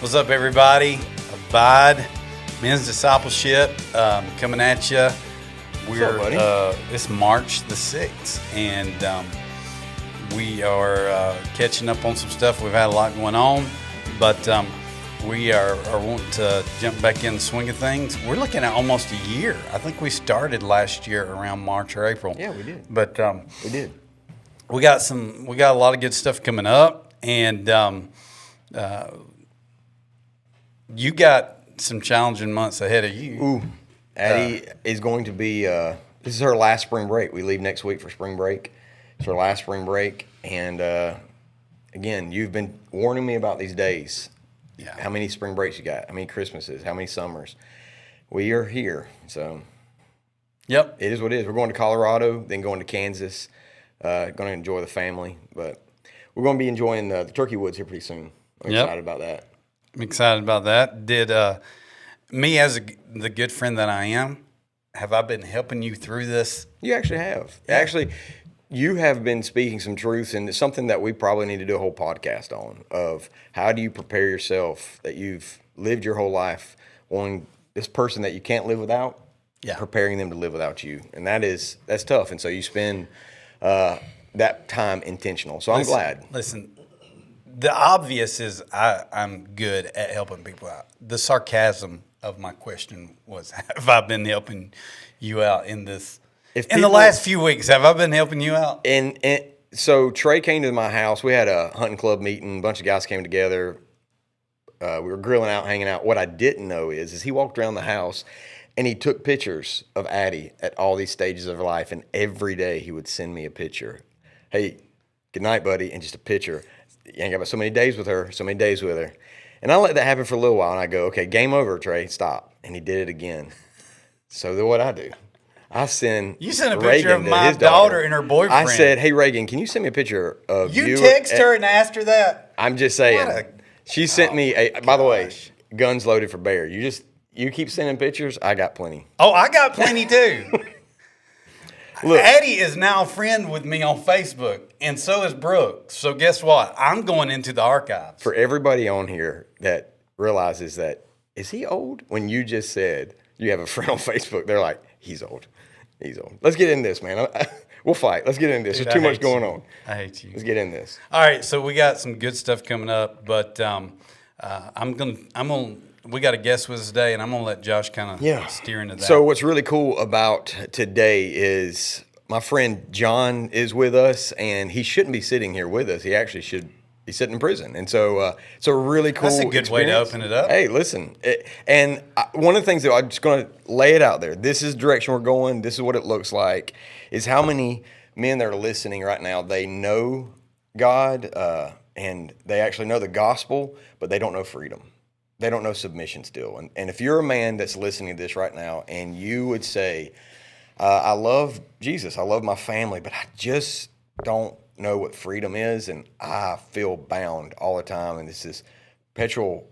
What's up, everybody? Abide Men's Discipleship coming at you. What's up, buddy? It's March the 6th, and we are catching up on some stuff. We've had a lot going on, but we are wanting to jump back in the swing of things. We're looking at almost a year. I think we started last year around March or April. Yeah, we did. But We did. we got a lot of good stuff coming up, and you got some challenging months ahead of you. Ooh, Addie is going to be, this is her last spring break. We leave next week for spring break. It's her last spring break. And again, you've been warning me about these days. Yeah. How many spring breaks you got? How many Christmases? How many summers? We are here. So Yep. it is what it is. We're going to Colorado, then going to Kansas. Going to enjoy the family. But we're going to be enjoying the turkey woods here pretty soon. I'm Yep. excited about that. I'm excited about that. Did me as the good friend that I am, have I been helping you through this? You actually have. Yeah. Actually, you have been speaking some truths, and it's something that we probably need to do a whole podcast on, of how do you prepare yourself that you've lived your whole life wanting this person that you can't live without, Yeah. preparing them to live without you. And that's tough. And so you spend that time intentional. So I'm glad. Listen, the obvious is I'm good at helping people out. The sarcasm of my question was, have I been helping you out in this? If In the people- last few weeks, have I been helping you out? And so Trey came to my house. We had a hunting club meeting. A bunch of guys came together. We were grilling out, hanging out. What I didn't know is he walked around the house and he took pictures of Addie at all these stages of her life. And every day he would send me a picture. Hey, good night, buddy. And just a picture. You ain't got but so many days with her, so many days with her. And I let that happen for a little while. And I go, okay, game over, Trey. Stop. And he did it again. So then what I do? I send You sent a picture Reagan of to my his daughter and her boyfriend. I said, hey, Reagan, can you send me a picture of you? You text her and asked her that? I'm just saying. What a- She sent me a, by the way, gosh. guns loaded for bear. You keep sending pictures, I got plenty. Oh, I got plenty too. Look, Addie is now a friend with me on Facebook, and so is Brooke. So guess what? I'm going into the archives. for everybody on here that realizes that, is he old? When you just said you have a friend on Facebook, they're like, he's old. He's old. Let's get in this, man. We'll fight. Let's get in this. Dude, There's too I much hate going you. on. I hate you. Let's get in this. All right, so we got some good stuff coming up, but we got a guest with us today, and I'm gonna let Josh kind of steer into that. So what's really cool about today is my friend John is with us, and he shouldn't be sitting here with us. He actually should be sitting in prison. And so it's a really cool That's a good way to experience. open it up. Hey, listen, one of the things that I'm just going to lay it out there. This is the direction we're going. This is what it looks like. Is how many men that are listening right now, they know God and they actually know the gospel, but they don't know freedom. They don't know submission still. And if you're a man that's listening to this right now and you would say, I love Jesus, I love my family, but I just don't know what freedom is, and I feel bound all the time, and this is perpetual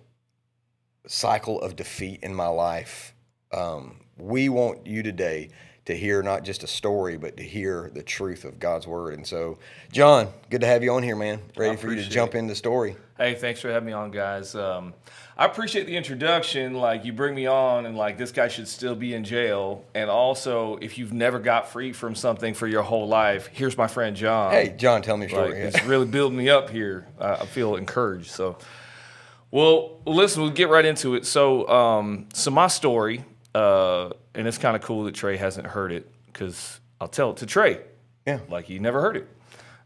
cycle of defeat in my life. We want you today to hear not just a story, but to hear the truth of God's word. And so, John, good to have you on here, man. Ready for you to jump in the story. Hey, thanks for having me on, guys. I appreciate the introduction. Like, you bring me on, and like, this guy should still be in jail. And also, if you've never got free from something for your whole life, here's my friend John. Hey, John, tell me your Like, story. it's really building me up here. I feel encouraged. So, well, listen, we'll get right into it. So my story, and it's kind of cool that Trey hasn't heard it, because I'll tell it to Trey. Yeah. Like he never heard it.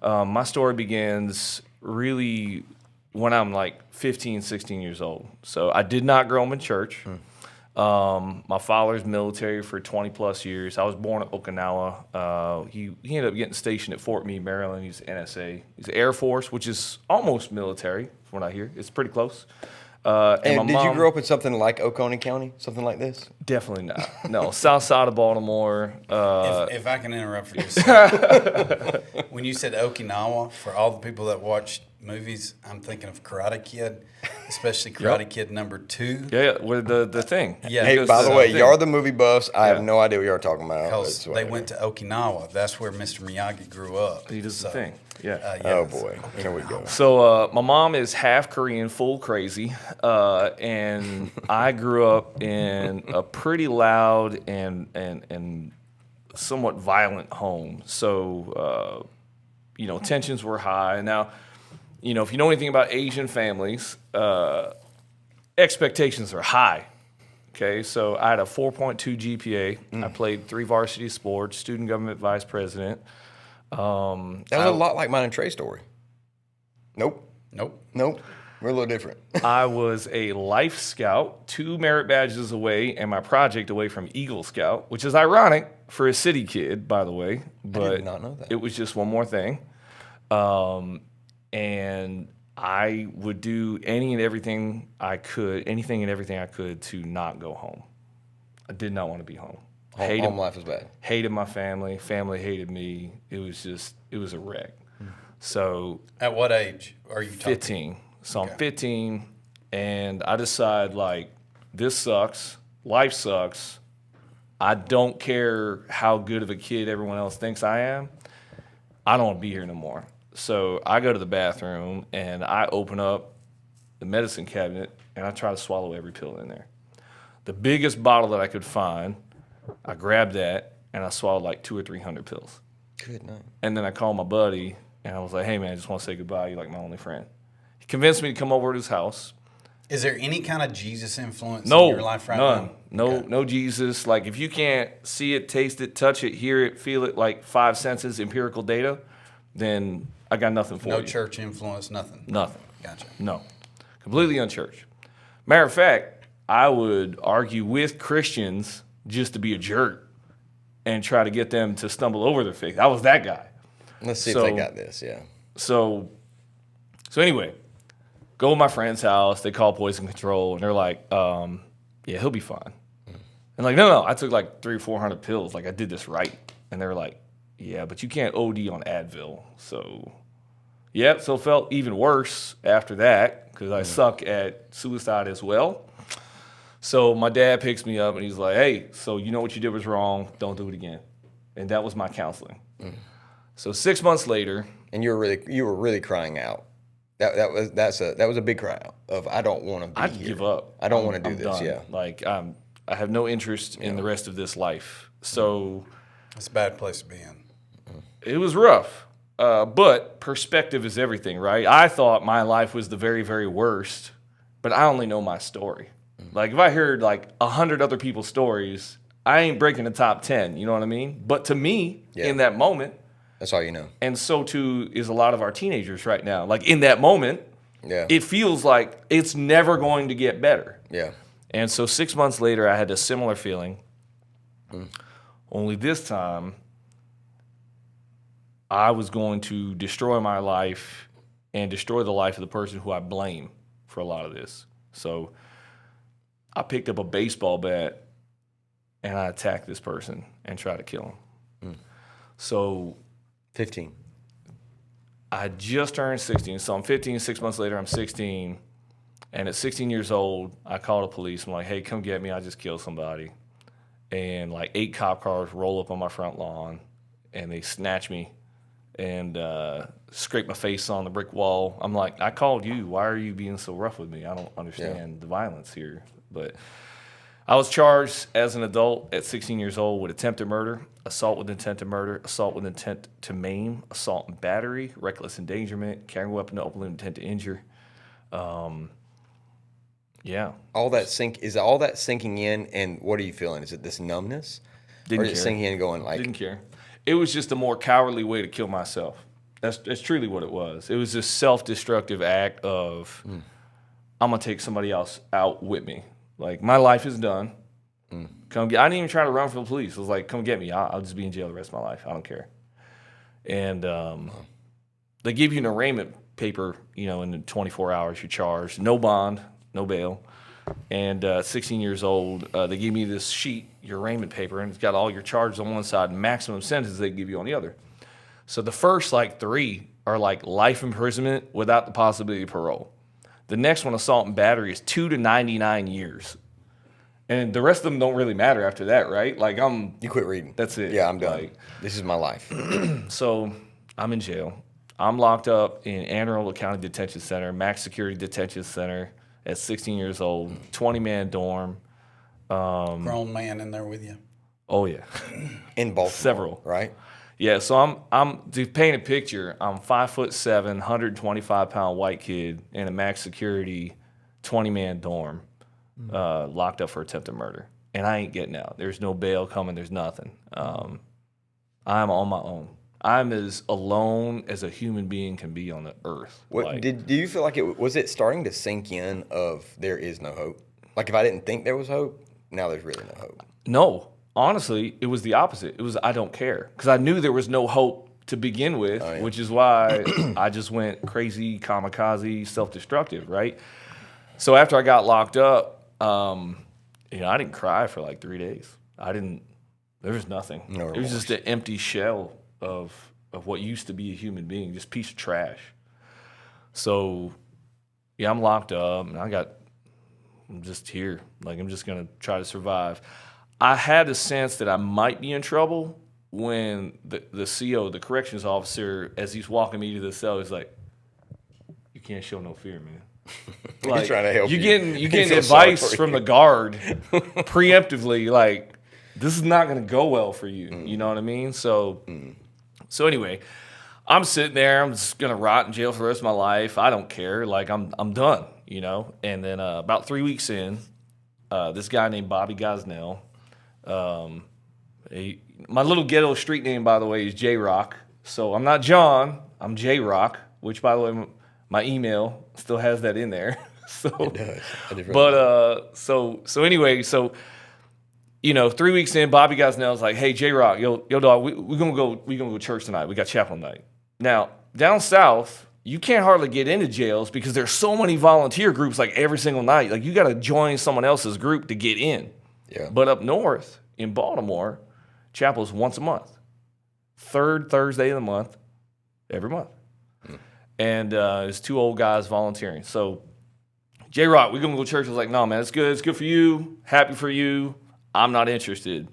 My story begins really when I'm like 15, 16 years old. So I did not grow up in church. My father's military for 20 plus years. I was born in Okinawa. He ended up getting stationed at Fort Meade, Maryland. He's NSA. He's Air Force, which is almost military, from what I hear. It's pretty close. And my did you mom- grow up in something like Oconee County? Something like this? Definitely not. No, south side of Baltimore. if I can interrupt for just a second. When you said Okinawa, for all the people that watch movies, I'm thinking of Karate Kid, especially Karate Kid number 2. Yeah, with the thing. Yeah. Hey, Because by the way, thing. y'all the movie buffs. I have Yeah. no idea what you're talking about. Because That's they why- went to Okinawa. That's where Mr. Miyagi grew up. He does So, the thing. Yeah. Oh boy, here we go. So my mom is half Korean, full crazy, and I grew up in a pretty loud and somewhat violent home. So tensions were high. Now, if you know anything about Asian families, expectations are high. Okay, so I had a 4.2 GPA. I played 3 varsity sports, student government vice president. That was a lot like mine and Trey's story. Nope. We're a little different. I was a Life Scout, 2 merit badges away, and my project away from Eagle Scout, which is ironic for a city kid, by the way. But I did not know that. It was just one more thing. And I would do anything and everything I could to not go home. I did not want to be home. Home life was bad. Hated my family. Family hated me. It was a wreck. So At what age are you talking? 15. So I'm 15, and I decide, this sucks. Life sucks. I don't care how good of a kid everyone else thinks I am. I don't want to be here no more. So I go to the bathroom, and I open up the medicine cabinet, and I try to swallow every pill in there. The biggest bottle that I could find, I grabbed that, and I swallowed 200 or 300 pills. Good night. And then I called my buddy, and I was like, hey, man, I just want to say goodbye. You're my only friend. He convinced me to come over to his house. Is there any kind of Jesus influence in your life right none. now? No Jesus. If you can't see it, taste it, touch it, hear it, feel it, 5 senses, empirical data, then I got nothing for you. No church influence, nothing? Nothing. Gotcha. No. Completely unchurched. Matter of fact, I would argue with Christians just to be a jerk and try to get them to stumble over their faith. I was that guy. Let's see if they got this, yeah. So anyway, go to my friend's house. They call poison control, and they're like, yeah, he'll be fine. And no, I took 300 or 400 pills. I did this right. And they were like, yeah, but you can't OD on Advil. So, so it felt even worse after that because I suck at suicide as well. So my dad picks me up, and he's like, hey, so you know what you did was wrong. Don't do it again. And that was my counseling. So 6 months later. And you were really crying out. That was a big cry out of I don't want to be I'd here. give up. I don't want to do I'm this. done. Yeah. I have no interest in the rest of this life. So It's a bad place to be in. it was rough. But perspective is everything, right? I thought my life was the very, very worst, but I only know my story. If I heard 100 other people's stories, I ain't breaking the top 10. You know what I mean? But to me, in that moment, That's all you know. and so too is a lot of our teenagers right now. In that moment, Yeah. it feels like it's never going to get better. Yeah. And so 6 months later, I had a similar feeling. Only this time, I was going to destroy my life and destroy the life of the person who I blame for a lot of this. So I picked up a baseball bat and I attacked this person and tried to kill him. So 15. I just turned 16. So I'm 15, 6 months later, I'm 16. And at 16 years old, I called the police. I'm like, hey, come get me. I just killed somebody. And 8 cop cars roll up on my front lawn, and they snatch me and scrape my face on the brick wall. I'm like, I called you. Why are you being so rough with me? I don't understand the violence here. But I was charged as an adult at 16 years old with attempted murder, assault with intent to murder, assault with intent to maim, assault and battery, reckless endangerment, carrying a weapon to openly intent to injure. Yeah. All that sinking in, and what are you feeling? Is it this numbness? Didn't or is it care. sinking in and going Didn't care. It was just a more cowardly way to kill myself. That's truly what it was. It was this self-destructive act of, I'm going to take somebody else out with me. My life is done. Come get. I didn't even try to run from the police. I was like, come get me. I'll just be in jail the rest of my life. I don't care. And they give you an arraignment paper, in 24 hours you're charged. No bond, no bail. And 16 years old, they gave me this sheet, your arraignment paper, and it's got all your charges on one side and maximum sentence they give you on the other. So the first 3 are life imprisonment without the possibility of parole. The next one, assault and battery, is 2 to 99 years. And the rest of them don't really matter after that, right? You quit reading. That's it. Yeah, I'm done. This is my life. So I'm in jail. I'm locked up in Anne Arundel County Detention Center, Max Security Detention Center at 16 years old, 20-man dorm. Grown man in there with you. Oh, yeah. In Baltimore, Several. right? Yeah, so I'm to paint a picture, I'm 5'7", 125-pound white kid in a Max Security 20-man dorm, locked up for attempted murder. And I ain't getting out. There's no bail coming. There's nothing. I'm on my own. I'm as alone as a human being can be on the earth. What do you feel like was it starting to sink in of there is no hope? Like if I didn't think there was hope, now there's really no hope. No, honestly, it was the opposite. It was I don't care because I knew there was no hope to begin with, which is why I just went crazy, kamikaze, self-destructive, right? So after I got locked up, I didn't cry for like 3 days. There was nothing. No it was just an empty shell of what used to be a human being, just a piece of trash. So, yeah, I'm locked up, and I'm just here. Like, I'm just going to try to survive. I had a sense that I might be in trouble when the CO, the corrections officer, as he's walking me to the cell, he's like, "You can't show no fear, man." Like, He's trying to help you. You getting advice from the guard preemptively, like, this is not going to go well for you. You know what I mean? So anyway, I'm sitting there. I'm just going to rot in jail for the rest of my life. I don't care. Like, I'm done, you know? And then about 3 weeks in, this guy named Bobby Gosnell, my little ghetto street name, by the way, is J-Rock. So I'm not John. I'm J-Rock, which, by the way, my email still has that in there. So, It does. but so anyway, 3 weeks in, Bobby Gosnell's like, "Hey, J-Rock, yo dog, we gonna go to church tonight. We got chapel night." Now down south, you can't hardly get into jails because there's so many volunteer groups like every single night. Like you got to join someone else's group to get in. Yeah. But up north in Baltimore, chapel's once a month, third Thursday of the month, every month. And there's two old guys volunteering. So, J-Rock, we're going to go to church. I was like, "No, man, it's good. It's good for you. Happy for you. I'm not interested."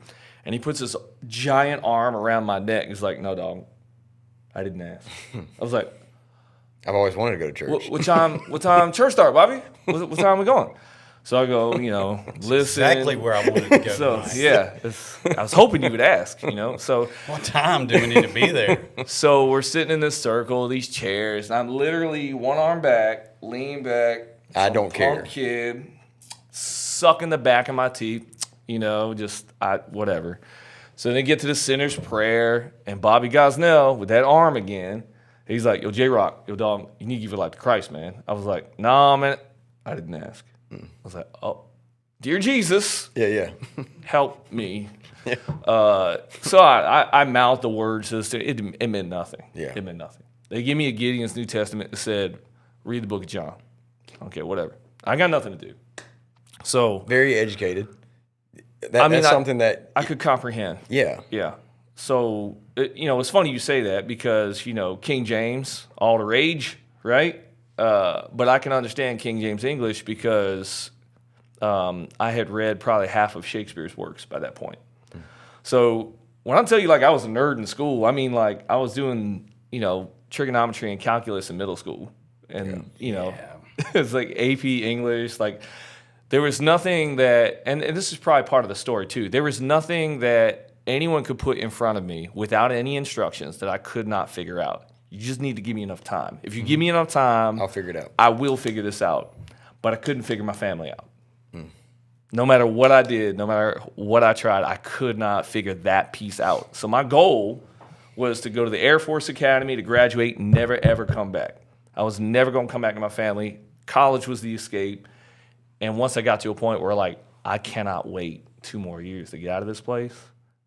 And he puts this giant arm around my neck. He's like, "No, dog, I didn't ask." I was like, I've always wanted to go to church. What time church start, Bobby? What time are we going? So I go, listen. Exactly where I wanted to go. So, yeah, I was hoping you would ask, So What time do we need to be there? So we're sitting in this circle, these chairs, and I'm literally one arm back, lean back. I don't care. Punk kid, sucking the back of my teeth, whatever. So they get to the sinner's prayer, and Bobby Gosnell with that arm again, he's like, "Yo, J-Rock, yo, dog, you need to give your life to Christ, man." I was like, "Nah, man, I didn't ask." I was like, "Oh, dear Jesus, Yeah. help me." So I mouthed the words to this. It meant nothing. Yeah. It meant nothing. They give me a Gideon's New Testament that said, "Read the book of John." Okay, whatever. I got nothing to do. So Very educated. That's something that I could comprehend. Yeah. Yeah. So, it's funny you say that because, King James, all the rage, right? But I can understand King James English because I had read probably half of Shakespeare's works by that point. So when I tell you, I was a nerd in school, I mean, I was doing, trigonometry and calculus in middle school. And, it's like AP English, there was nothing that, and this is probably part of the story too, there was nothing that anyone could put in front of me without any instructions that I could not figure out. You just need to give me enough time. If you give me enough time, I'll figure it out. I will figure this out. But I couldn't figure my family out. No matter what I did, no matter what I tried, I could not figure that piece out. So my goal was to go to the Air Force Academy, to graduate, and never, ever come back. I was never going to come back to my family. College was the escape. And once I got to a point where, I cannot wait 2 more years to get out of this place,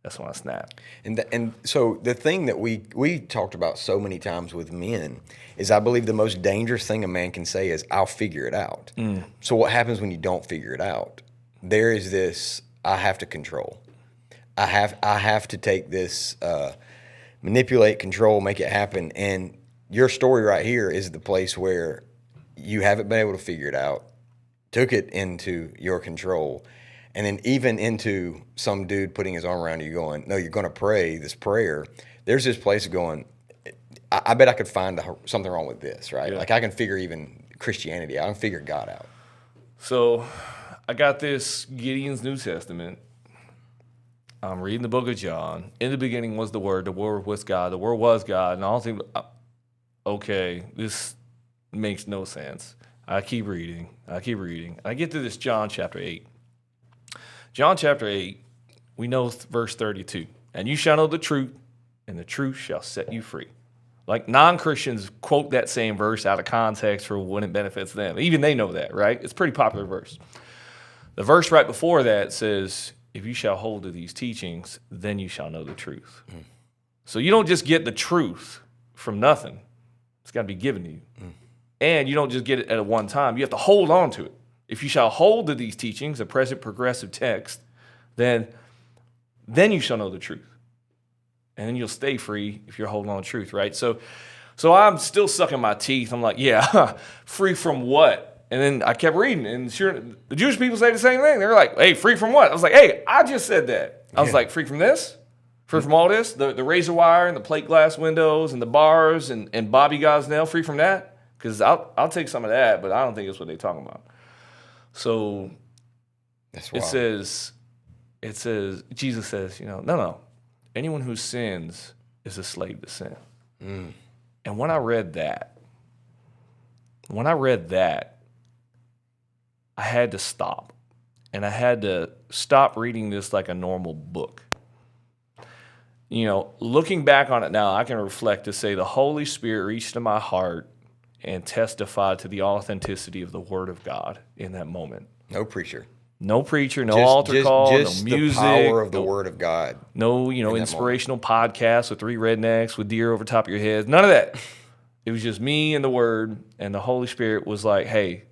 that's when I snapped. And so the thing that we talked about so many times with men is I believe the most dangerous thing a man can say is, "I'll figure it out." So what happens when you don't figure it out? There is this, I have to control. I have to take this, manipulate, control, make it happen. And your story right here is the place where you haven't been able to figure it out, took it into your control, and then even into some dude putting his arm around you going, "No, you're going to pray this prayer." There's this place of going, I bet I could find something wrong with this, right? Yeah. Like I can figure even Christianity out. I can figure God out. So I got this Gideon's New Testament. I'm reading the book of John. In the beginning was the Word was God, the Word was God. And I don't think, okay, this makes no sense. I keep reading. I get to this John chapter 8. John chapter 8, we know verse 32. And you shall know the truth, and the truth shall set you free. Like non-Christians quote that same verse out of context for when it benefits them. Even they know that, right? It's a pretty popular verse. The verse right before that says, if you shall hold to these teachings, then you shall know the truth. So you don't just get the truth from nothing. It's got to be given to you. And you don't just get it at a one time. You have to hold on to it. If you shall hold to these teachings, a present progressive text, then you shall know the truth. And then you'll stay free if you're holding on to truth, right? So I'm still sucking my teeth. I'm like, yeah, free from what? And then I kept reading, and sure, the Jewish people say the same thing. They're like, hey, free from what? I was like, hey, I just said that. I was like, free from this? Free from all this? The razor wire and the plate glass windows and the bars and Bobby Gosnell, free from that? Because I'll take some of that, but I don't think it's what they're talking about. So That's it wild. says, Jesus says, no. Anyone who sins is a slave to sin. And when I read that, I had to stop. And I had to stop reading this like a normal book. Looking back on it now, I can reflect to say the Holy Spirit reached into my heart and testified to the authenticity of the Word of God in that moment. No preacher. No preacher, no altar call, no music. The power of the Word of God. No, inspirational podcast with three rednecks with deer over top of your head. None of that. It was just me and the Word, and the Holy Spirit was like, hey,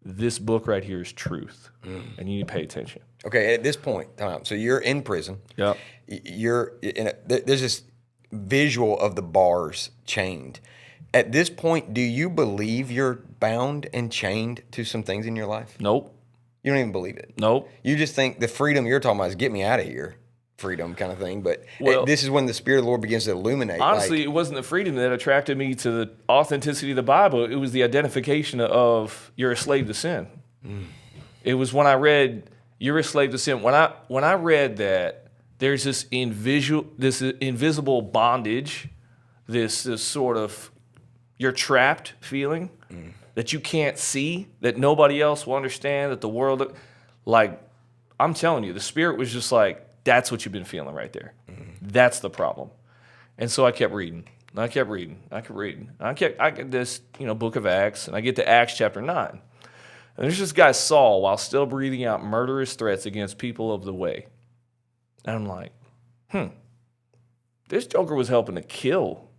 this book right here is truth, and you need to pay attention. Okay, at this point, so you're in prison. Yep. There's this visual of the bars chained. At this point, do you believe you're bound and chained to some things in your life? Nope. You don't even believe it. Nope. You just think the freedom you're talking about is get me out of here, freedom kind of thing. But Well, this is when the Spirit of the Lord begins to illuminate. Honestly, it wasn't the freedom that attracted me to the authenticity of the Bible. It was the identification of you're a slave to sin. It was when I read you're a slave to sin. When I read that, there's this invisible bondage, this sort of you're trapped feeling that you can't see, that nobody else will understand, that the world, like, I'm telling you, the Spirit was just like, that's what you've been feeling right there. That's the problem. And so I kept reading. I get this, book of Acts, and I get to Acts chapter 9. And there's this guy, Saul, while still breathing out murderous threats against people of the way. And I'm like, this joker was helping to kill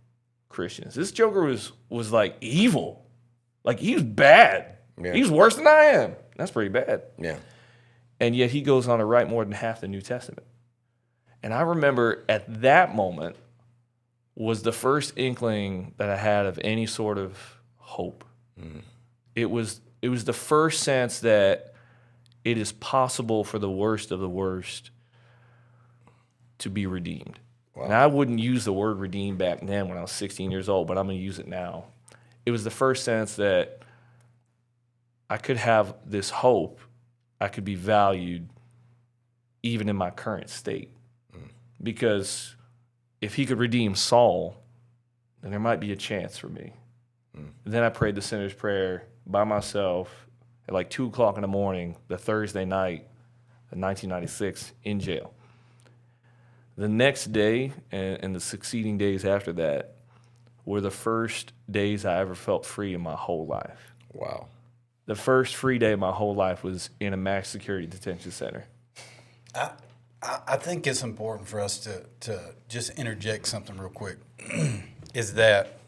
Christians. This joker was like evil. Like, he was bad. Yeah. He was worse than I am. That's pretty bad. Yeah. And yet he goes on to write more than half the New Testament. And I remember at that moment was the first inkling that I had of any sort of hope. It was the first sense that it is possible for the worst of the worst to be redeemed. Wow. And I wouldn't use the word redeemed back then when I was 16 years old, but I'm going to use it now. It was the first sense that I could have this hope. I could be valued even in my current state. Because if he could redeem Saul, then there might be a chance for me. Then I prayed the sinner's prayer by myself at like 2 o'clock in the morning, the Thursday night of 1996 in jail. The next day and the succeeding days after that were the first days I ever felt free in my whole life. Wow. The first free day of my whole life was in a max security detention center. I think it's important for us to just interject something real quick, is that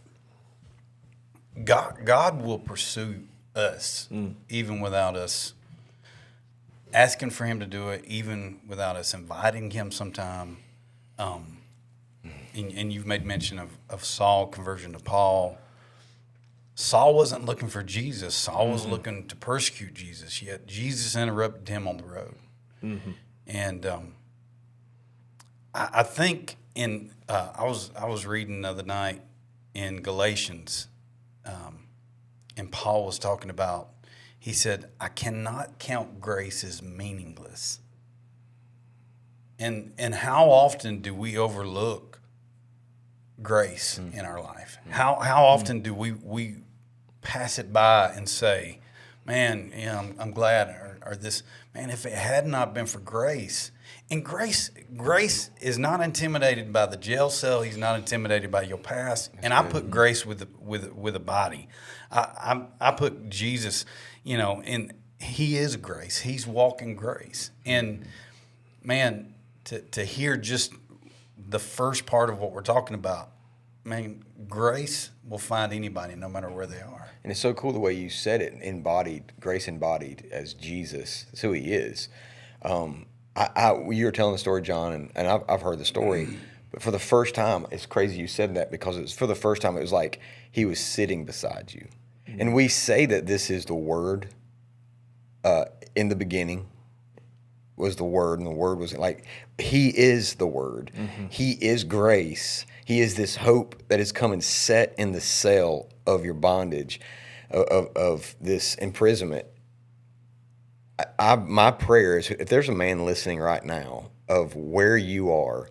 God will pursue us even without us asking for him to do it, even without us inviting him sometime. And you've made mention of Saul, conversion to Paul. Saul wasn't looking for Jesus. Saul was looking to persecute Jesus, yet Jesus interrupted him on the road. And I think I was reading the other night in Galatians, and Paul was talking about, he said, I cannot count grace as meaningless. And how often do we overlook grace in our life? How often do we pass it by and say, man, I'm glad, or this, man, if it had not been for grace. And grace is not intimidated by the jail cell. He's not intimidated by your past. And I put grace with a body. I put Jesus, and he is grace. He's walking grace. And man, to hear just the first part of what we're talking about, man, grace will find anybody no matter where they are. And it's so cool the way you said it, grace embodied as Jesus. That's who he is. You were telling the story, John, and I've heard the story, but for the first time, it's crazy you said that, because it's for the first time, it was like he was sitting beside you. And we say that this is the Word. In the beginning was the Word, and the Word was like, he is the Word. He is grace. He is this hope that has come and set in the cell of your bondage, of this imprisonment. My prayer is, if there's a man listening right now of where you are,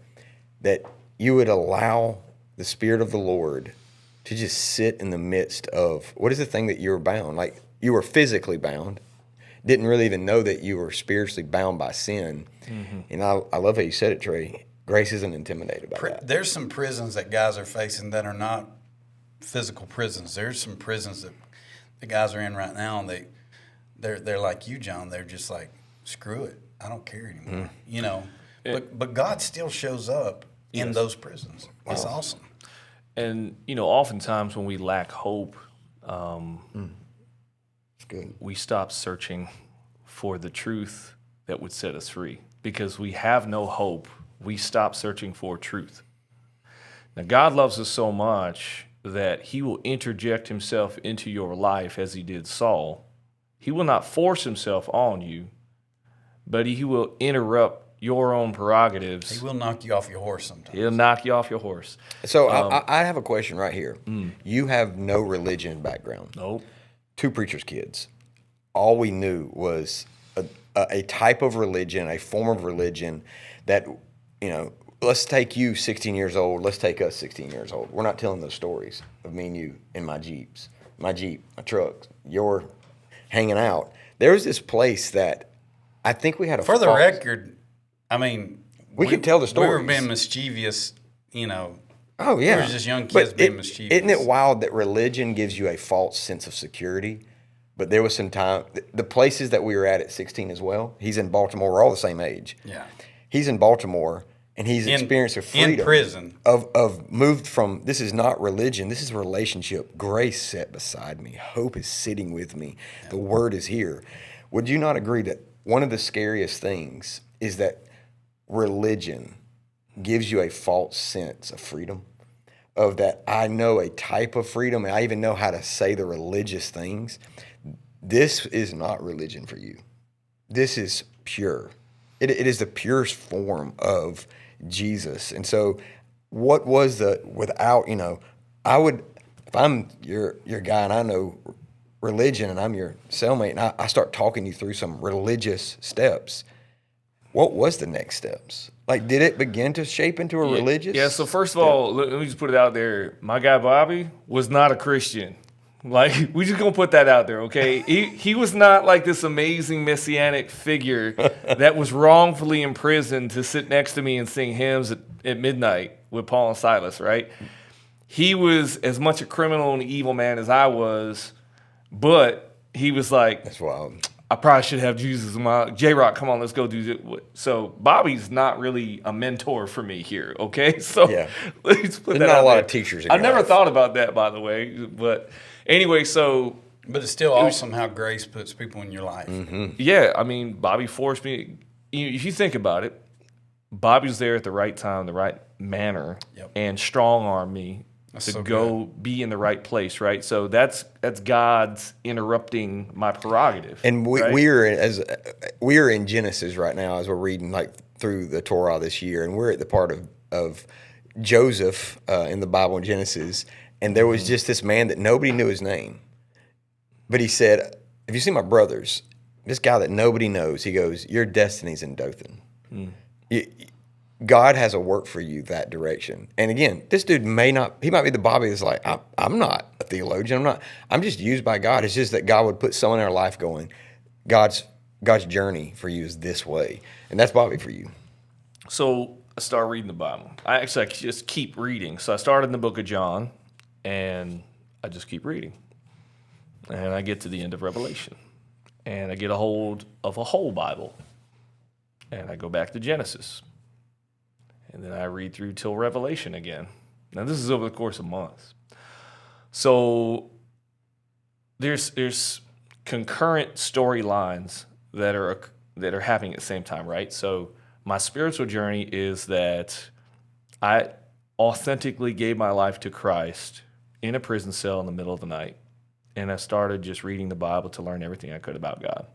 that you would allow the Spirit of the Lord to just sit in the midst of, what is the thing that you were bound? Like, you were physically bound, didn't really even know that you were spiritually bound by sin. And I love how you said it, Trey. Grace isn't intimidated by that. There's some prisons that guys are facing that are not physical prisons. There's some prisons that the guys are in right now, and they're like you, John. They're just like, screw it, I don't care anymore. But God still shows up in those prisons. It's awesome. And oftentimes when we lack hope, It's good. we stop searching for the truth that would set us free. Because we have no hope, we stop searching for truth. Now, God loves us so much that he will interject himself into your life as he did Saul. He will not force himself on you, but he will interrupt your own prerogatives. He will knock you off your horse sometimes. He'll knock you off your horse. So I have a question right here. You have no religion background. Nope. Two preachers' kids. All we knew was a type of religion, a form of religion that, let's take you 16 years old. Let's take us 16 years old. We're not telling those stories of me and you in my Jeeps, my trucks, you're hanging out. There was this place that I think we had a For the record, I mean, we could tell the We stories. were being mischievous, Oh, yeah. We were just young kids being mischievous. Isn't it wild that religion gives you a false sense of security? But there was some time, the places that we were at 16 as well, he's in Baltimore, we're all the same age. Yeah. He's in Baltimore, and he's experienced a freedom. In prison. Of moved from, this is not religion, this is a relationship. Grace sat beside me. Hope is sitting with me. The Word is here. Would you not agree that one of the scariest things is that religion gives you a false sense of freedom? Of that I know a type of freedom, and I even know how to say the religious things. This is not religion for you. This is pure. It is the purest form of Jesus. And so what was without, I would, if I'm your guy and I know religion and I'm your cellmate and I start talking you through some religious steps, what was the next steps? Like, did it begin to shape into a religious? Yeah, so first of all, let me just put it out there. My guy Bobby was not a Christian. Like, we just gonna put that out there, okay? He was not like this amazing messianic figure that was wrongfully imprisoned to sit next to me and sing hymns at midnight with Paul and Silas, right? He was as much a criminal and evil man as I was, but he was like, That's wild. I probably should have Jesus in my J-Rock. Come on, let's go do it. So Bobby's not really a mentor for me here, okay? So Yeah. let's put There's that not out a lot there. of teachers in I your never life. thought about that, by the way. But anyway, so But it's still awesome how grace puts people in your life. yeah, I mean, Bobby forced me. If you think about it, Bobby was there at the right time, the right manner, Yep. and strong-armed me to so go be in the right place, right? So that's God's interrupting my prerogative. And right? we are in Genesis right now as we're reading like through the Torah this year, and we're at the part of Joseph in the Bible in Genesis, And there was just this man that nobody knew his name. But he said, "Have you seen my brothers? This guy that nobody knows," he goes, "Your destiny's in Dothan. God has a work for you that direction." And again, this dude he might be the Bobby that's like, I'm not a theologian. I'm just used by God. It's just that God would put someone in our life going, God's journey for you is this way. And that's Bobby for you. So I started reading the Bible. I just keep reading. So I started in the book of John, and I just keep reading. And I get to the end of Revelation. And I get a hold of a whole Bible. And I go back to Genesis. And then I read through till Revelation again. Now this is over the course of months. So there's concurrent storylines that are happening at the same time, right? So my spiritual journey is that I authentically gave my life to Christ in a prison cell in the middle of the night. And I started just reading the Bible to learn everything I could about God.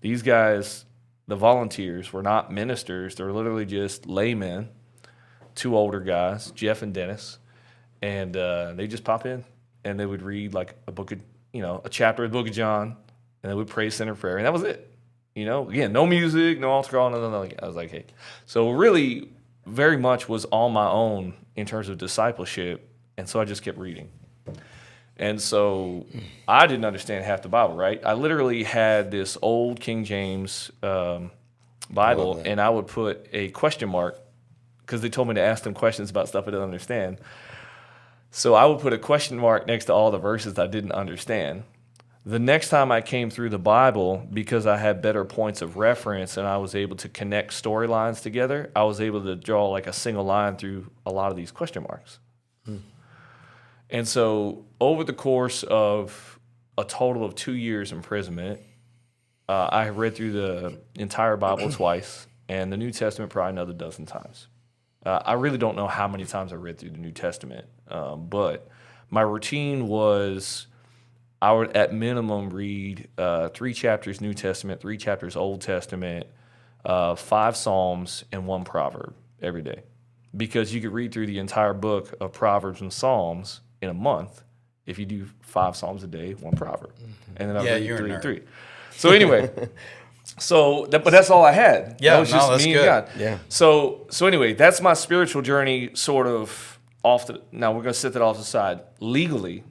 These guys, the volunteers, were not ministers. They were literally just laymen, two older guys, Jeff and Dennis. And they just pop in and they would read like a chapter of the book of John, and they would pray center prayer. And that was it. Again, no music, no altar call, no. I was like, hey. So really, very much was on my own in terms of discipleship. And so I just kept reading. And so I didn't understand half the Bible, right? I literally had this old King James Bible, and I would put a question mark because they told me to ask them questions about stuff I didn't understand. So I would put a question mark next to all the verses I didn't understand. The next time I came through the Bible, because I had better points of reference and I was able to connect storylines together, I was able to draw like a single line through a lot of these question marks. And so over the course of a total of 2 years imprisonment, I read through the entire Bible twice, and the New Testament probably another dozen times. I really don't know how many times I read through the New Testament, but my routine was I would at minimum read 3 chapters New Testament, 3 chapters Old Testament, 5 Psalms, and 1 proverb every day. Because you could read through the entire book of Proverbs and Psalms in a month if you do 5 Psalms a day, 1 proverb. And then I read 3 and 3. So anyway, but that's all I had. Yeah, that was just that's me good. and God. Yeah. So anyway, that's my spiritual journey sort of now we're going to set that off to the side. Legally,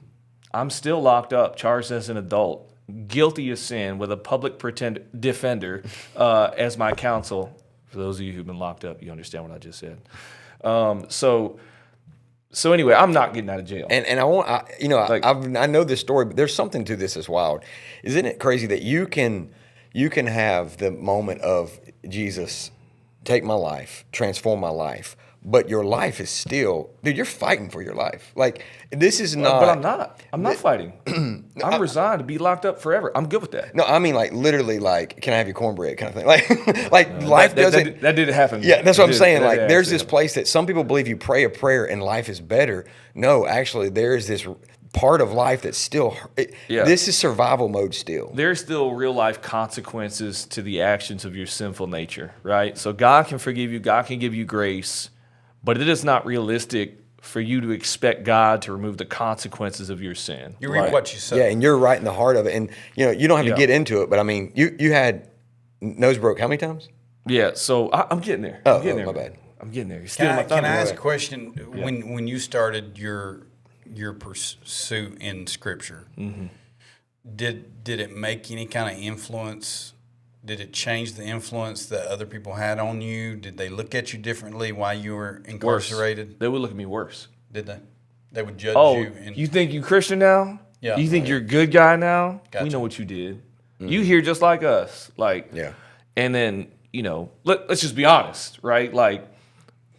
I'm still locked up, charged as an adult, guilty of sin with a public defender as my counsel. For those of you who've been locked up, you understand what I just said. So anyway, I'm not getting out of jail. And I know this story, but there's something to this as wild. Isn't it crazy that you can have the moment of Jesus take my life, transform my life, but your life is still, dude, you're fighting for your life. Like, this is not. But I'm not. I'm not fighting. I'm resigned to be locked up forever. I'm good with that. No, I mean, like, literally, like, can I have your cornbread kind of thing? Like life doesn't. That did happen. Yeah, that's what I'm saying. Like, there's actually this place that some people believe you pray a prayer and life is better. No, actually, there's this part of life that's still. This is survival mode still. There's still real life consequences to the actions of your sinful nature, right? So God can forgive you. God can give you grace. But it is not realistic for you to expect God to remove the consequences of your sin. You reap what you sow. Yeah, and you're right in the heart of it. And you don't have to get into it, but I mean, you had nose broke how many times? Yeah, so I'm getting there. Oh, my bad. I'm getting there. You're stealing my Can thunder. I ask a question? When you started your pursuit in Scripture, did it make any kind of influence? Did it change the influence that other people had on you? Did they look at you differently while you were incarcerated? Worse. They would look at me worse. Did they? They would judge you. You think you Christian now? Yeah. You think you're a good guy now? Gotcha. We know what you did. You here just like us. Yeah. And then, let's just be honest, right? Like,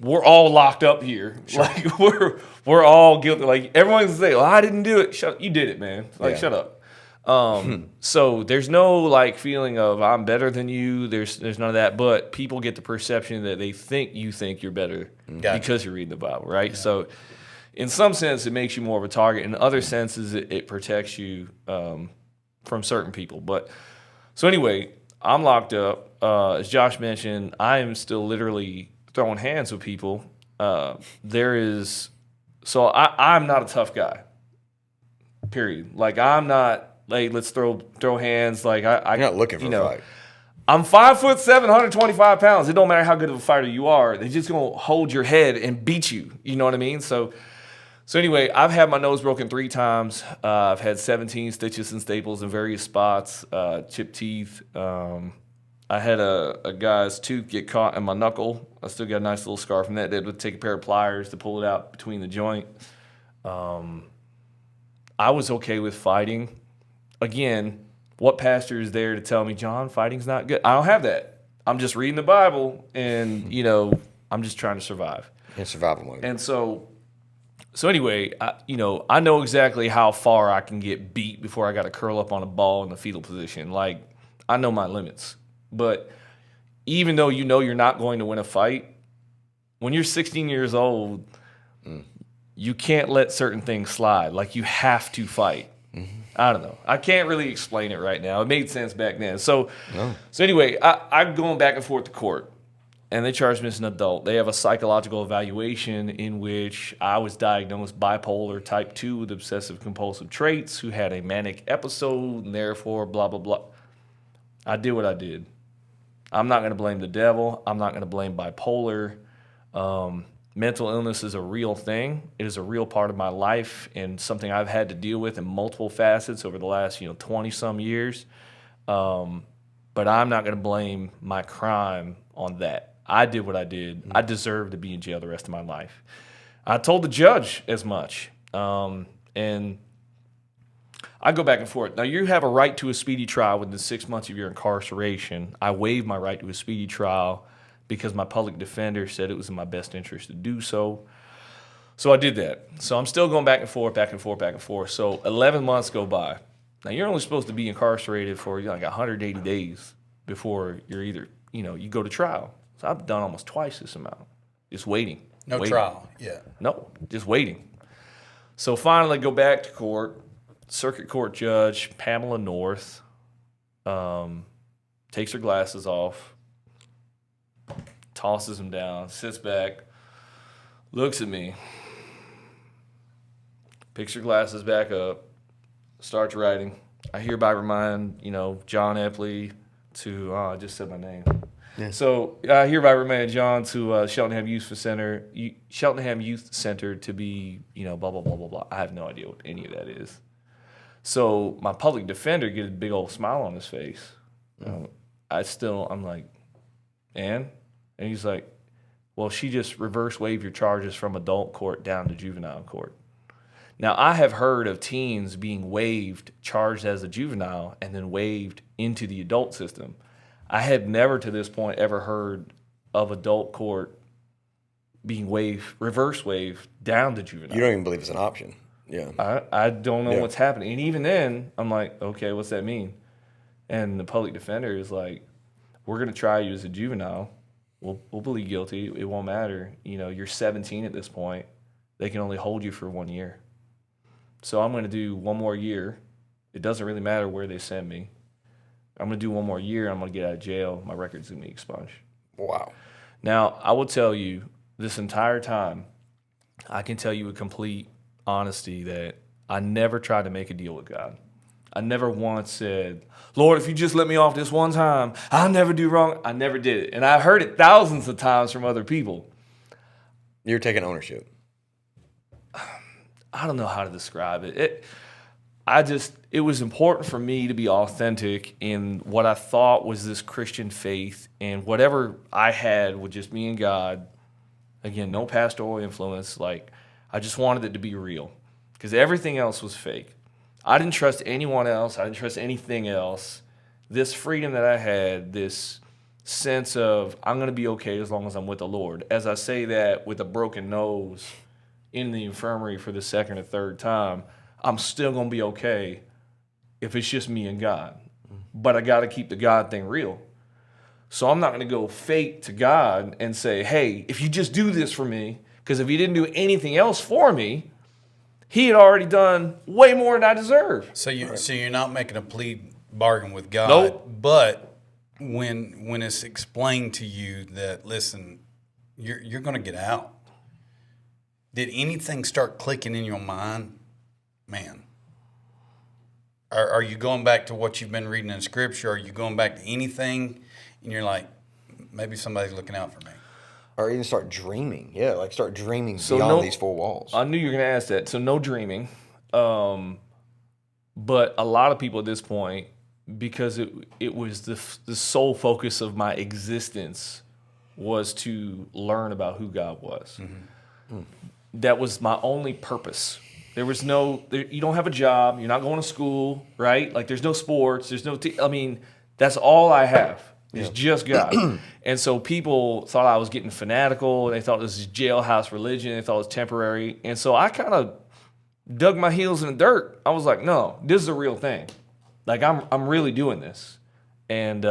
we're all locked up here. Sure. Like, we're all guilty. Like, everyone's gonna say, well, I didn't do it. You did it, man. Like, shut up. So there's no like feeling of I'm better than you. There's none of that. But people get the perception that they think you're better because you're reading the Bible, right? Yeah. So in some sense, it makes you more of a target. In other senses, it protects you from certain people. But so anyway, I'm locked up. As Josh mentioned, I am still literally throwing hands with people. There is So I'm not a tough guy. Period. Like I'm not like let's throw hands. Like You're not looking for a fight. I'm 5'7", 125 pounds. It don't matter how good of a fighter you are. They're just gonna hold your head and beat you. You know what I mean? So anyway, I've had my nose broken 3 times. I've had 17 stitches and staples in various spots, chipped teeth. I had a guy's tooth get caught in my knuckle. I still got a nice little scar from that. They would take a pair of pliers to pull it out between the joint. I was okay with fighting. Again, what pastor is there to tell me, John, fighting's not good? I don't have that. I'm just reading the Bible, and I'm just trying to survive. In survival mode. And so anyway, I know exactly how far I can get beat before I got to curl up on a ball in the fetal position. Like, I know my limits. But even though you're not going to win a fight, when you're 16 years old, you can't let certain things slide. Like, you have to fight. Mm-hmm. I don't know. I can't really explain it right now. It made sense back then. So anyway, I'm going back and forth to court. And they charged me as an adult. They have a psychological evaluation in which I was diagnosed bipolar type 2 with obsessive compulsive traits, who had a manic episode, and therefore blah, blah, blah. I did what I did. I'm not going to blame the devil. I'm not going to blame bipolar. Mental illness is a real thing. It is a real part of my life and something I've had to deal with in multiple facets over the last 20-some years. But I'm not going to blame my crime on that. I did what I did. I deserve to be in jail the rest of my life. I told the judge as much. And I go back and forth. Now, you have a right to a speedy trial within 6 months of your incarceration. I waived my right to a speedy trial because my public defender said it was in my best interest to do so. So I did that. So I'm still going back and forth, back and forth, back and forth. So 11 months go by. Now, you're only supposed to be incarcerated for like 180 days before you're either, you go to trial. So I've done almost twice this amount, just waiting. No trial, yeah. No, just waiting. So finally go back to court. Circuit court judge, Pamela North, takes her glasses off, tosses them down, sits back, looks at me, picks her glasses back up, starts writing. I hereby remind, John Epley to, I just said my name. Yeah. So I hereby remind John to Cheltenham Youth Center to be, blah, blah, blah, blah, blah. I have no idea what any of that is. So my public defender gets a big old smile on his face. I'm like, and he's like, well, she just reverse waived your charges from adult court down to juvenile court. Now, I have heard of teens being waived, charged as a juvenile, and then waived into the adult system. I had never to this point ever heard of adult court being reverse waived down to juvenile. You don't even believe it's an option. Yeah. I don't know what's happening. And even then, I'm like, okay, what's that mean? And the public defender is like, we're going to try you as a juvenile. We'll plead guilty. It won't matter. You're 17 at this point. They can only hold you for 1 year. So I'm going to do 1 more year. It doesn't really matter where they send me. I'm going to do 1 more year. I'm going to get out of jail. My record's going to be expunged. Wow. Now, I will tell you, this entire time, I can tell you with complete honesty that I never tried to make a deal with God. I never once said, Lord, if you just let me off this one time, I'll never do wrong. I never did it. And I've heard it thousands of times from other people. You're taking ownership. I don't know how to describe it. It was important for me to be authentic in what I thought was this Christian faith, and whatever I had with just me and God. Again, no pastoral influence. Like, I just wanted it to be real, because everything else was fake. I didn't trust anyone else. I didn't trust anything else. This freedom that I had, this sense of I'm going to be okay as long as I'm with the Lord. As I say that with a broken nose in the infirmary for the second or third time, I'm still going to be okay if it's just me and God. But I got to keep the God thing real. So I'm not going to go fake to God and say, hey, if you just do this for me, because if he didn't do anything else for me, he had already done way more than I deserve. So you're not making a plea bargain with God. Nope. But when it's explained to you that, listen, you're going to get out, did anything start clicking in your mind? Man, are you going back to what you've been reading in Scripture? Are you going back to anything, and you're like, maybe somebody's looking out for me? Or even start dreaming. Yeah, like start dreaming So beyond these four walls. I knew you were going to ask that. So no dreaming. But a lot of people at this point, because it was the sole focus of my existence was to learn about who God was. That was my only purpose. There was you don't have a job. You're not going to school, right? Like there's no sports. There's no, that's all I have is just God. And so people thought I was getting fanatical. They thought this is jailhouse religion. They thought it was temporary. And so I kind of dug my heels in the dirt. I was like, no, this is a real thing. Like I'm really doing this. And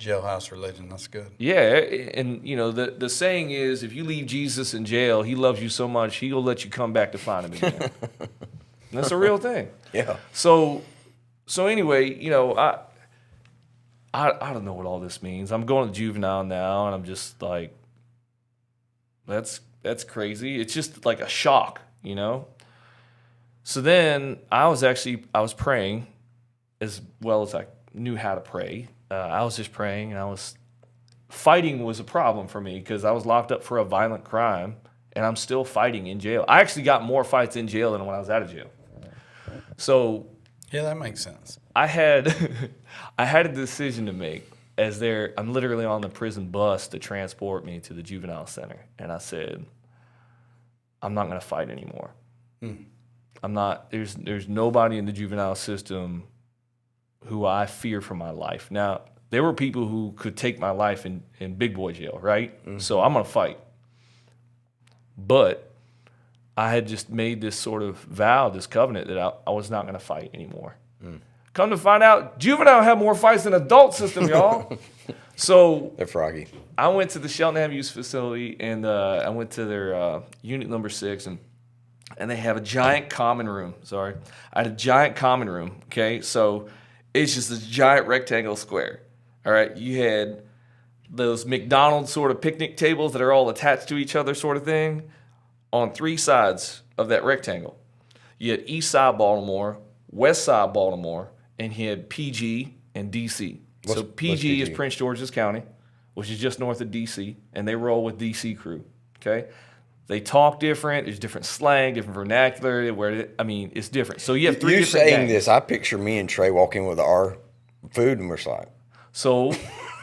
Jailhouse religion, that's good. yeah, and the saying is, if you leave Jesus in jail, he loves you so much, he'll let you come back to find him again. And that's a real thing. Yeah. So anyway, I don't know what all this means. I'm going to juvenile now, and I'm just like, that's crazy. It's just like a shock, So then I was praying as well as I knew how to pray. I was just praying, and fighting was a problem for me because I was locked up for a violent crime, and I'm still fighting in jail. I actually got more fights in jail than when I was out of jail. So Yeah, that makes sense. I had a decision to make I'm literally on the prison bus to transport me to the juvenile center, and I said, I'm not going to fight anymore. I'm not. There's nobody in the juvenile system who I fear for my life. Now, there were people who could take my life in big boy jail, right? So I'm going to fight. But I had just made this sort of vow, this covenant that I was not going to fight anymore. Come to find out, juvenile have more fights than adult system, y'all. So They're froggy. I went to the Cheltenham Youth Facility, and I went to their unit number 6, and they have a giant common room. Sorry. I had a giant common room, okay? So it's just this giant rectangle square, all right? You had those McDonald's sort of picnic tables that are all attached to each other sort of thing on 3 sides of that rectangle. You had East Side Baltimore, West Side Baltimore, and you had PG and DC. So PG is Prince George's County, which is just north of DC, and they roll with DC crew, okay? They talk different. There's different slang, different vernacular. It's different. So you have 3 You different saying gangs. this, I picture me and Trey walking with our food, and we're just like, So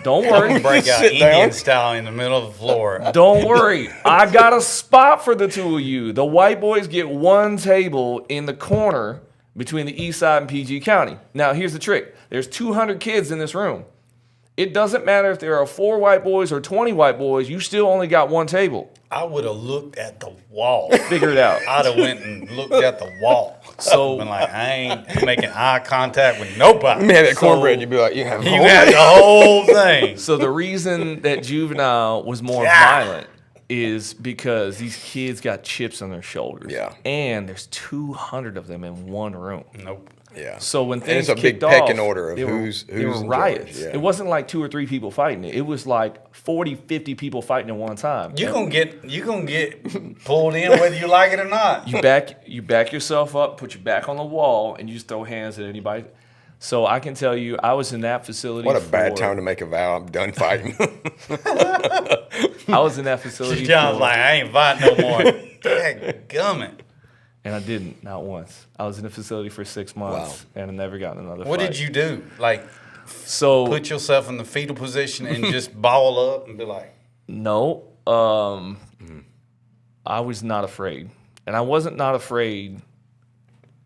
don't worry. Break out Sit Indian down. style in the middle of the floor. Don't worry. I got a spot for the 2 of you. The white boys get 1 table in the corner between the East Side and PG County. Now, here's the trick. There's 200 kids in this room. It doesn't matter if there are 4 white boys or 20 white boys. You still only got 1 table. I would have looked at the wall. Figure it out. I'd have went and looked at the wall. So- been like, I ain't making eye contact with nobody. let me have that So- cornbread. You'd be like, you have You had the whole thing. So the reason that juvenile was more violent is because these kids got chips on their shoulders. Yeah. And there's 200 of them in one room. Nope. Yeah. So when And things it's a big kicked off, pecking order of they were- who's they were in charge, riots. yeah. It wasn't like 2 or 3 people fighting it. It was like 40, 50 people fighting at one time. You gonna get pulled in whether you like it or not. You back yourself up, put your back on the wall, and you just throw hands at anybody. So I can tell you, I was in that facility. What a bad time to make a vow. I'm done fighting. I was in that facility. John's for- like, I ain't fighting no more. Dadgummit. And I didn't, not once. I was in the facility for 6 months, and I never got in another What fight. did you do? Like, So put yourself in the fetal position and just ball up and be like, no, I was not afraid, and I wasn't not afraid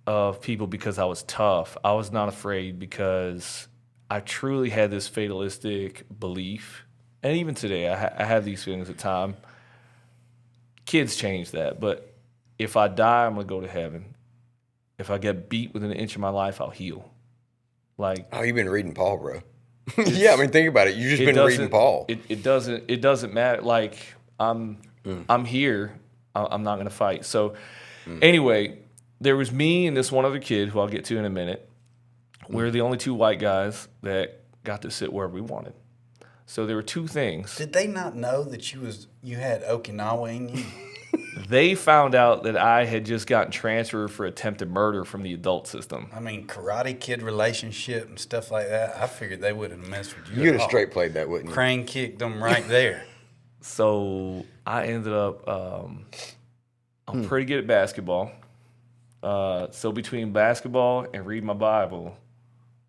of people because I was tough. I was not afraid because I truly had this fatalistic belief, and even today I have these feelings at times. Kids change that, but if I die, I'm gonna go to heaven. If I get beat within an inch of my life, I'll heal. Like Oh, you've been reading Paul, bro. Yeah, I mean, think about it. You've just been reading Paul. It doesn't matter. Like I'm here. I'm not gonna fight. So anyway, there was me and this one other kid who I'll get to in a minute. We're the only 2 white guys that got to sit wherever we wanted. So there were 2 things. did they not know that you had Okinawa in you? they found out that I had just gotten transferred for attempted murder from the adult system. I mean, Karate Kid relationship and stuff like that. I figured they wouldn't have messed with you. You'd at have all. straight played that, wouldn't you? Crane kicked them right there. So I ended up, I'm pretty good at basketball. So between basketball and reading my Bible,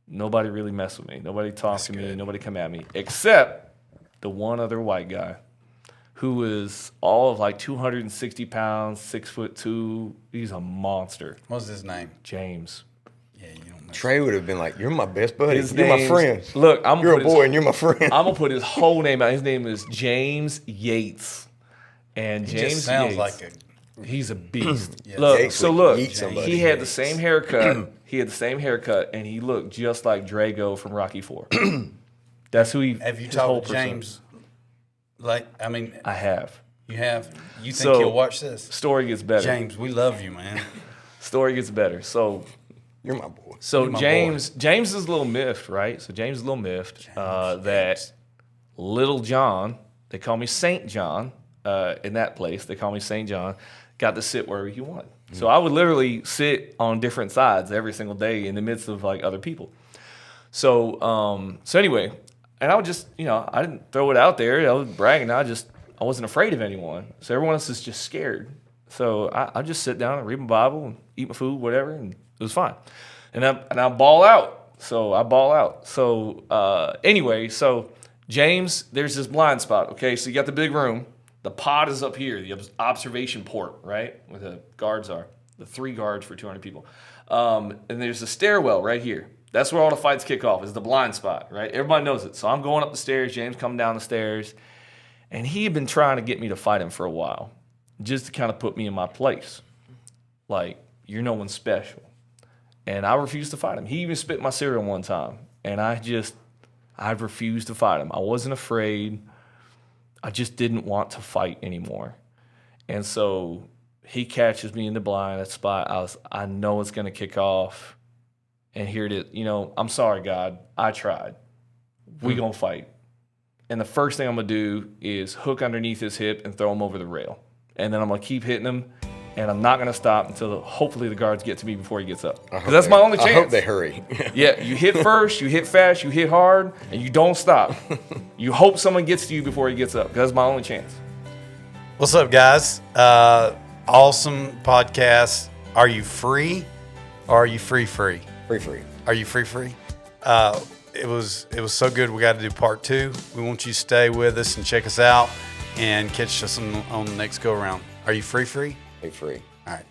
nobody really messed with me. Nobody talked to me. Nobody come at me, except the one other white guy who was all of like 260 pounds, 6'2". He's a monster. What's his name? James. Yeah, you don't know. Trey would have been like, "You're my best buddy. His You're my name's- friend. Look, You're a boy, and you're my friend." I'm gonna put his whole name out. His name is James Yates, and He James just sounds Yates, like a. he's a beast. Yeah. Look, Yates so would look, eat somebody. he had the same haircut. He had the same haircut, and he looked just like Drago from Rocky IV. That's who he. Have you his whole talked to persona. James? Like, I mean, I have. you have. You think So- he'll watch this? Story gets better. James, we love you, man. Story gets better. So You're my boy. So my James is a little miffed, right? So James is a little miffed that Little John, they call me Saint John in that place. They call me Saint John. Got to sit wherever he wanted. So I would literally sit on different sides every single day in the midst of like other people. So anyway, and I would just, I didn't throw it out there. I was bragging. I wasn't afraid of anyone. So everyone else is just scared. So I just sit down and read my Bible and eat my food, whatever, and it was fine. And I ball out. So I ball out. So anyway, so James, there's this blind spot. Okay, so you got the big room. The pod is up here, the observation port, right, where the guards are. The 3 guards for 200 people. And there's a stairwell right here. That's where all the fights kick off, is the blind spot, right? Everybody knows it. So I'm going up the stairs. James coming down the stairs. And he had been trying to get me to fight him for a while, just to kind of put me in my place. Like, you're no one special. And I refused to fight him. He even spit my cereal one time. And I refused to fight him. I wasn't afraid. I just didn't want to fight anymore. And so he catches me in the blind spot. I know it's going to kick off. And here it is. I'm sorry, God. I tried. We going to fight. And the first thing I'm going to do is hook underneath his hip and throw him over the rail. And then I'm going to keep hitting him. And I'm not going to stop until hopefully the guards get to me before he gets up. Because that's my only chance. I hope they hurry. Yeah, you hit first, you hit fast, you hit hard, and you don't stop. You hope someone gets to you before he gets up. Because that's my only chance. What's up, guys? Awesome podcast. Are you free or are you free? Free. Are you free? It was so good. We got to do part 2. We want you to stay with us and check us out and catch us on the next go around. Are you free? Free. All right.